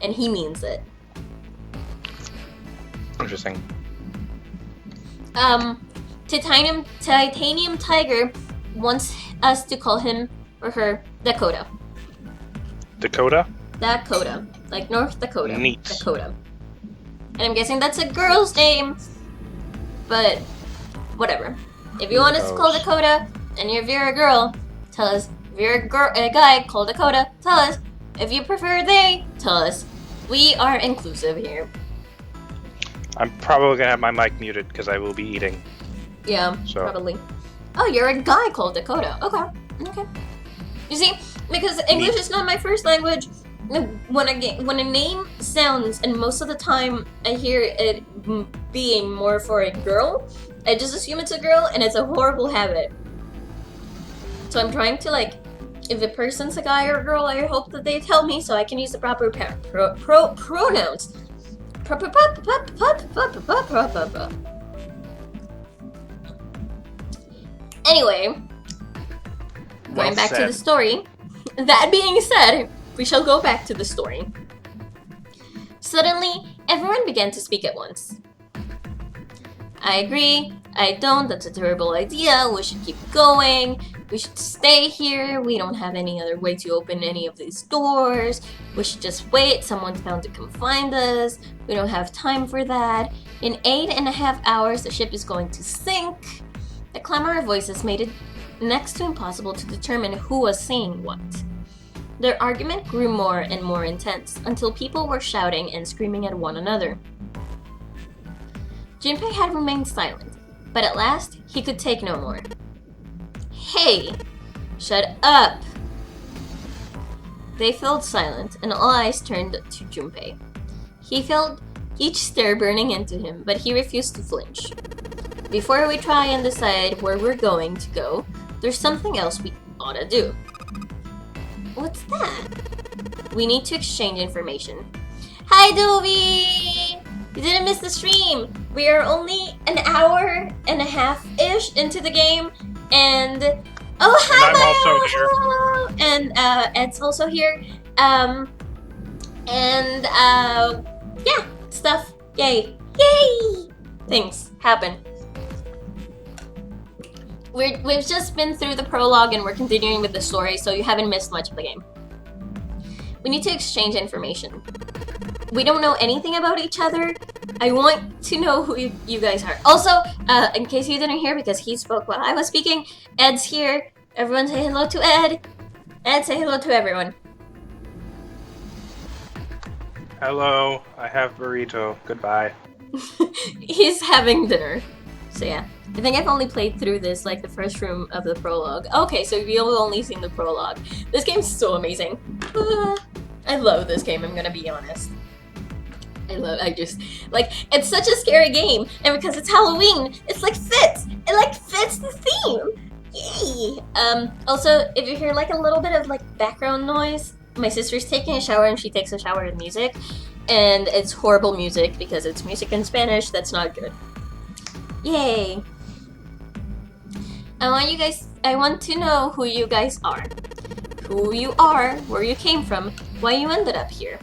and he means it. Interesting. Titanium Tiger wants us to call him or her Dakota. Dakota? Dakota. Like North Dakota. Neat. Dakota. And I'm guessing that's a girl's name, but whatever. If you want us to call Dakota, and if you're a girl, tell us. If you're a guy, call Dakota, tell us. If you prefer they, tell us. We are inclusive here. I'm probably gonna have my mic muted because I will be eating. Yeah, So. probably. Oh, you're a guy called Dakota. Okay. You see, because English is not my first language, when a name sounds, and most of the time I hear it being more for a girl, I just assume it's a girl, and it's a horrible habit. So I'm trying to, like, if a person's a guy or a girl, I hope that they tell me so I can use the proper pronouns. Anyway, going back to the story. That being said, we shall go back to the story. Suddenly, everyone began to speak at once. I agree. I don't. That's a terrible idea. We should keep going. We should stay here. We don't have any other way to open any of these doors. We should just wait. Someone's bound to come find us. We don't have time for that. In 8.5 hours, the ship is going to sink. The clamor of voices made it next to impossible to determine who was saying what. Their argument grew more and more intense until people were shouting and screaming at one another. Junpei had remained silent, but at last he could take no more. Hey! Shut up! They fell silent, and all eyes turned to Junpei. He felt each stare burning into him, but he refused to flinch. Before we try and decide where we're going to go, there's something else we ought to do. What's that? We need to exchange information. Hi, Dovey! You didn't miss the stream! We are only an hour and a half-ish into the game, and... Oh, hi, And I'm also here. Hello! And Ed's also here. Yeah, stuff. Yay. Yay! Things happen. We've just been through the prologue and we're continuing with the story, so you haven't missed much of the game. We need to exchange information. We don't know anything about each other. I want to know who you guys are. Also, in case you didn't hear, because he spoke while I was speaking, Ed's here. Everyone say hello to Ed. Ed, say hello to everyone. Hello, I have burrito. Goodbye. He's having dinner. So yeah. I think I've only played through this, like, the first room of the prologue. Okay, so you've only seen the prologue. This game's so amazing. I love this game, I'm gonna be honest. It's such a scary game, and because it's Halloween, it's fits! It fits the theme! Yay! Also, if you hear a little bit of background noise, my sister's taking a shower and she takes a shower in music, and it's horrible music because it's music in Spanish, that's not good. Yay! I want to know who you guys are. Who you are, where you came from, why you ended up here.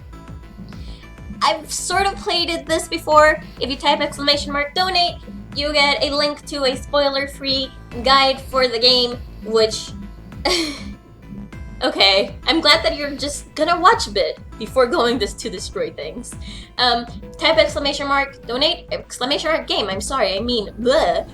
I've sort of played this before. If you type !donate, you get a link to a spoiler-free guide for the game, which... Okay, I'm glad that you're just gonna watch a bit before going to destroy things. Type !donate, !game, I'm sorry, I mean, bleh.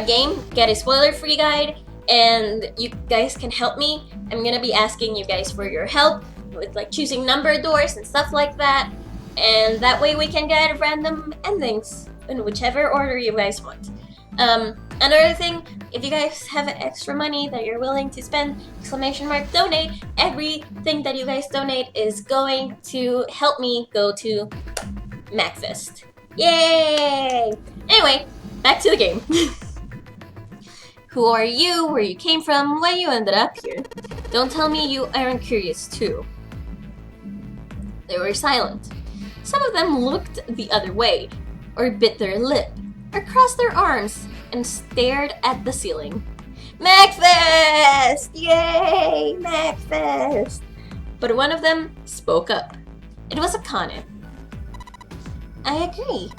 Game, get a spoiler-free guide, and you guys can help me. I'm gonna be asking you guys for your help with choosing number doors and stuff like that, and that way we can get random endings in whichever order you guys want. Another thing, if you guys have extra money that you're willing to spend, !donate, everything that you guys donate is going to help me go to MacFest. Yay! Anyway, back to the game. Who are you, where you came from, why you ended up here? Don't tell me you aren't curious too. They were silent. Some of them looked the other way, or bit their lip, or crossed their arms and stared at the ceiling. MacFest! Yay! MacFest! But one of them spoke up. It was a Kana. I agree.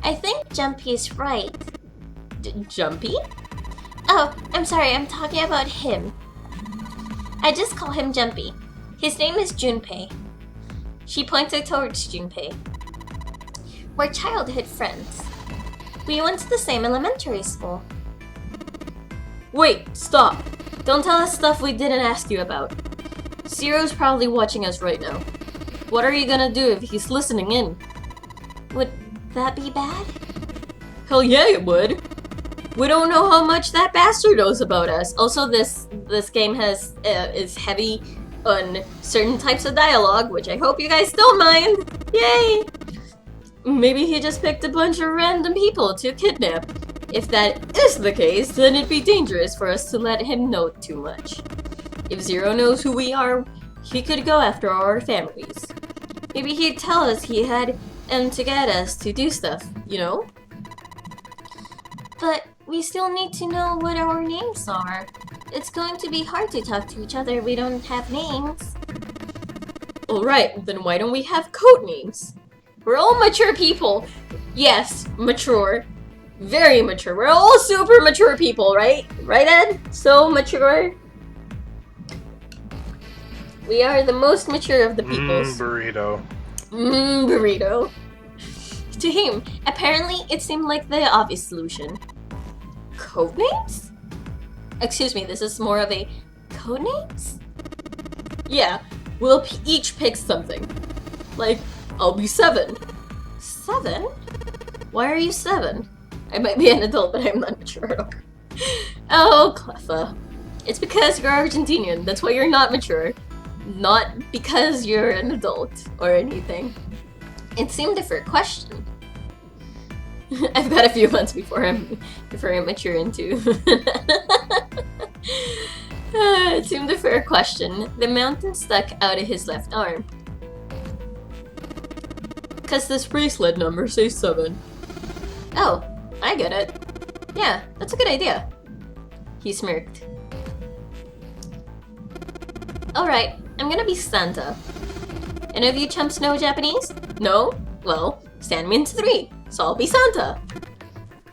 I think Jumpy is right. Jumpy? Oh, I'm sorry, I'm talking about him. I just call him Jumpy. His name is Junpei. She pointed towards Junpei. We're childhood friends. We went to the same elementary school. Wait, stop. Don't tell us stuff we didn't ask you about. Zero's probably watching us right now. What are you gonna do if he's listening in? Would that be bad? Hell yeah, it would. We don't know how much that bastard knows about us. Also, this game is heavy on certain types of dialogue, which I hope you guys don't mind. Yay! Maybe he just picked a bunch of random people to kidnap. If that is the case, then it'd be dangerous for us to let him know too much. If Zero knows who we are, he could go after our families. Maybe he'd tell us he had to get us to do stuff, you know? But we still need to know what our names are. It's going to be hard to talk to each other if we don't have names. Alright, then why don't we have code names? We're all mature people. Yes, mature. Very mature. We're all super mature people, right? Right, Ed? So mature. We are the most mature of the peoples. Burrito. Burrito. To him, apparently it seemed like the obvious solution. Codenames? Excuse me, this is more of a codenames? Yeah, we'll each pick something. Like, I'll be 7. 7? Why are you 7? I might be an adult, but I'm not mature at all. Oh, Cleffa. It's because you're Argentinian, that's why you're not mature. Not because you're an adult or anything. It seemed a fair question. I've got a few months before I'm mature into. It seemed a fair question. The mountain stuck out of his left arm. Cause this bracelet number says 7. Oh, I get it. Yeah, that's a good idea. He smirked. Alright, I'm gonna be Santa. Any of you chumps know Japanese? No? Well, Santa means 3, so I'll be Santa.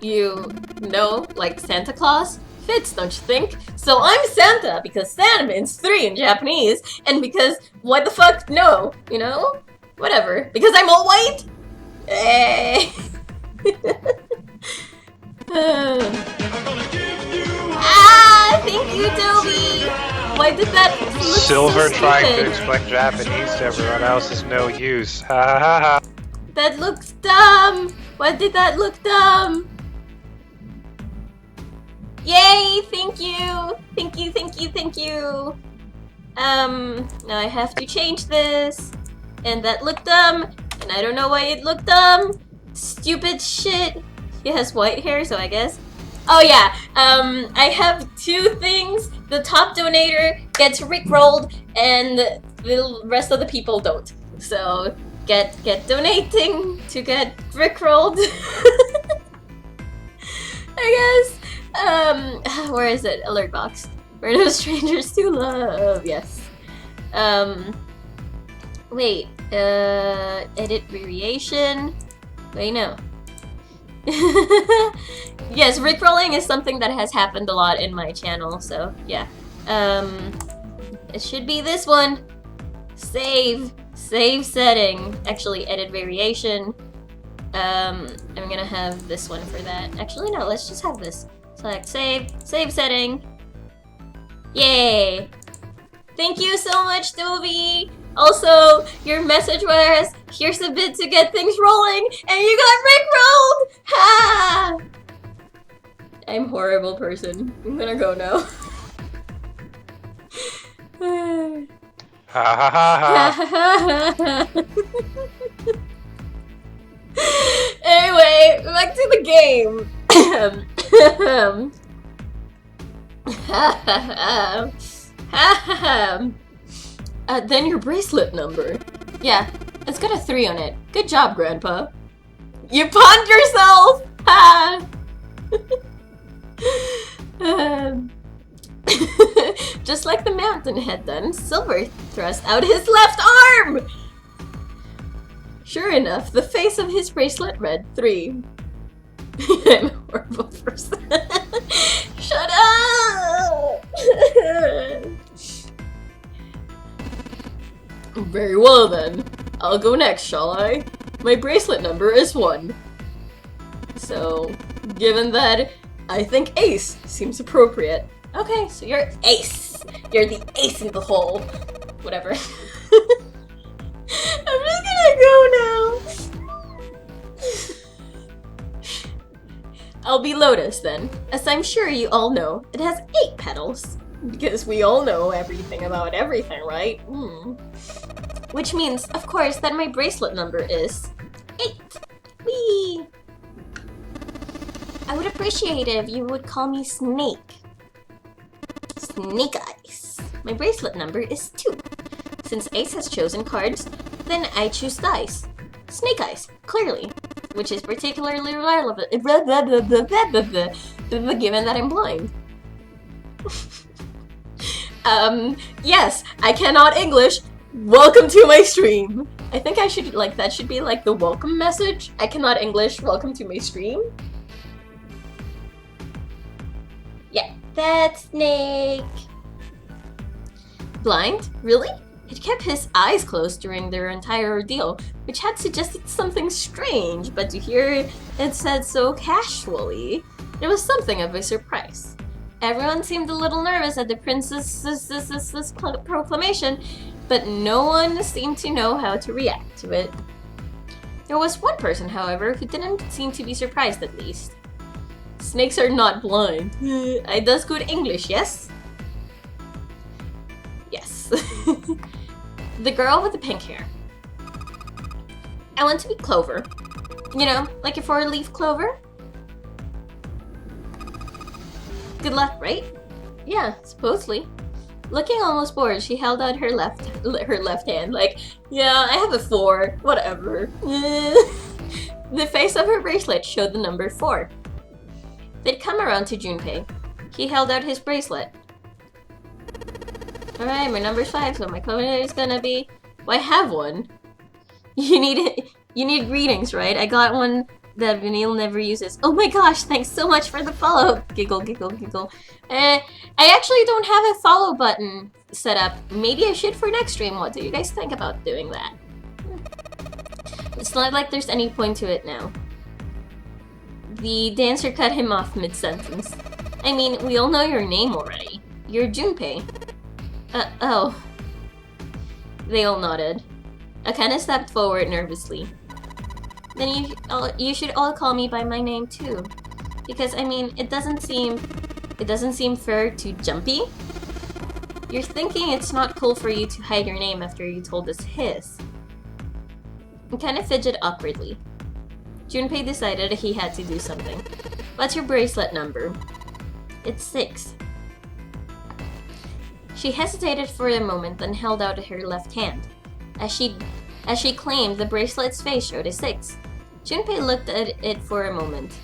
You know, like Santa Claus? Fits, don't you think? So I'm Santa because Santa means 3 in Japanese, and because what the fuck? No, you know? Whatever. Because I'm all white? Eh. Thank you, Toby! Why did that look Silver so trying to stupid? explain Japanese to everyone else is no use. Ha ha ha. That looks dumb! Why did that look dumb? Yay! Thank you! Thank you, thank you, thank you! Now I have to change this. And that looked dumb. And I don't know why it looked dumb. Stupid shit. He has white hair, so I guess. Oh yeah, I have 2 things. The top donator gets rickrolled, and the rest of the people don't. So get donating to get rickrolled. I guess. Where is it? Alert box. Where no strangers to love. Yes. Wait. Edit variation. Wait, no. Yes, rickrolling is something that has happened a lot in my channel, so yeah. It should be this one. Save setting. Actually, edit variation. I'm gonna have this one for that. Actually, no, let's just have this. Select save setting. Yay! Thank you so much, Toby! Also, your message was, here's a bit to get things rolling, and you got rickrolled! Ha! I'm a horrible person. I'm gonna go now. Ha ha ha ha. Anyway, back to the game. Then your bracelet number. Yeah, it's got a 3 on it. Good job, Grandpa. You pawned yourself! Ha! Just like the mountain had done, Silver thrust out his left arm! Sure enough, the face of his bracelet read 3. I'm a horrible person. Shut up! Very well then. I'll go next, shall I? My bracelet number is 1. So, given that, I think ace seems appropriate. Okay, so you're ace. You're the ace in the hole. Whatever. I'm just gonna go now. I'll be Lotus then. As I'm sure you all know, it has 8 petals. Because we all know everything about everything, right? Which means, of course, that my bracelet number is 8. Whee! I would appreciate it if you would call me Snake. Snake Eyes. My bracelet number is 2. Since Ace has chosen cards, then I choose dice. Snake Eyes, clearly. Which is particularly relevant given that I'm blind. Yes, I cannot English. Welcome to my stream. I think I should, like, that should be like the welcome message. I cannot English. Welcome to my stream. Yeah, that's Snake. Blind? Really? It kept his eyes closed during their entire ordeal, which had suggested something strange, but to hear it said so casually, it was something of a surprise. Everyone seemed a little nervous at the princess's proclamation, but no one seemed to know how to react to it. There was one person, however, who didn't seem to be surprised at least. Snakes are not blind. I does good English, yes? Yes. The girl with the pink hair. I want to be Clover. You know, like a 4-leaf clover? Good luck, right? Yeah, supposedly. Looking almost bored, she held out her left hand, like, yeah, I have a 4, whatever. The face of her bracelet showed the number 4. They'd come around to Junpei. He held out his bracelet. Alright, my number's 5, so my code is gonna be... Well, I have one. You need greetings, right? I got one that Vanille never uses. Oh my gosh, thanks so much for the follow! Giggle, giggle, giggle. I actually don't have a follow button set up. Maybe I should for next stream. What do you guys think about doing that? It's not like there's any point to it now. The dancer cut him off mid-sentence. I mean, we all know your name already. You're Junpei. Oh. They all nodded. Akane stepped forward nervously. Then you should all call me by my name too. Because, I mean, it doesn't seem fair to Jumpy. You're thinking it's not cool for you to hide your name after you told us his. Akane fidgeted awkwardly. Junpei decided he had to do something. What's your bracelet number? It's 6. She hesitated for a moment, then held out her left hand. As she claimed the bracelet's face showed a 6. Junpei looked at it for a moment.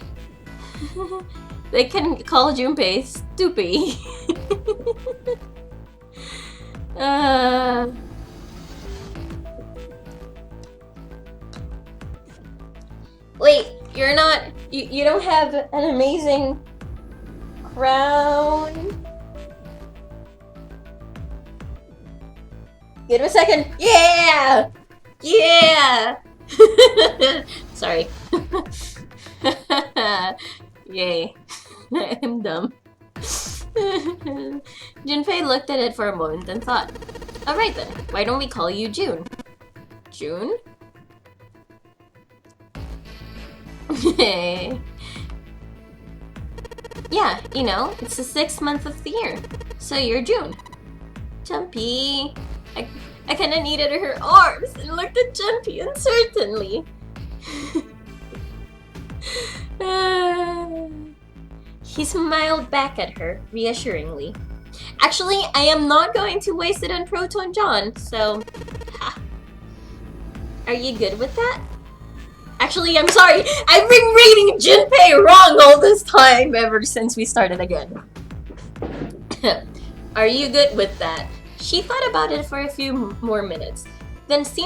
They can call Junpei Stoopy. Wait, you're not... You don't have an amazing crown? Give it a second. Yeah! Yeah! Sorry. Yay. I'm dumb. Junpei looked at it for a moment and thought, alright then, why don't we call you June? June? Yeah, you know, it's the 6th month of the year. So you're June. Jumpy. I kinda needed her arms and looked at Jumpy uncertainly. He smiled back at her, reassuringly. Actually, I am not going to waste it on Proton John, so... Ha. Are you good with that? Actually, I'm sorry, I've been reading Junpei wrong all this time ever since we started again. Are you good with that? She thought about it for a few more minutes, then seemed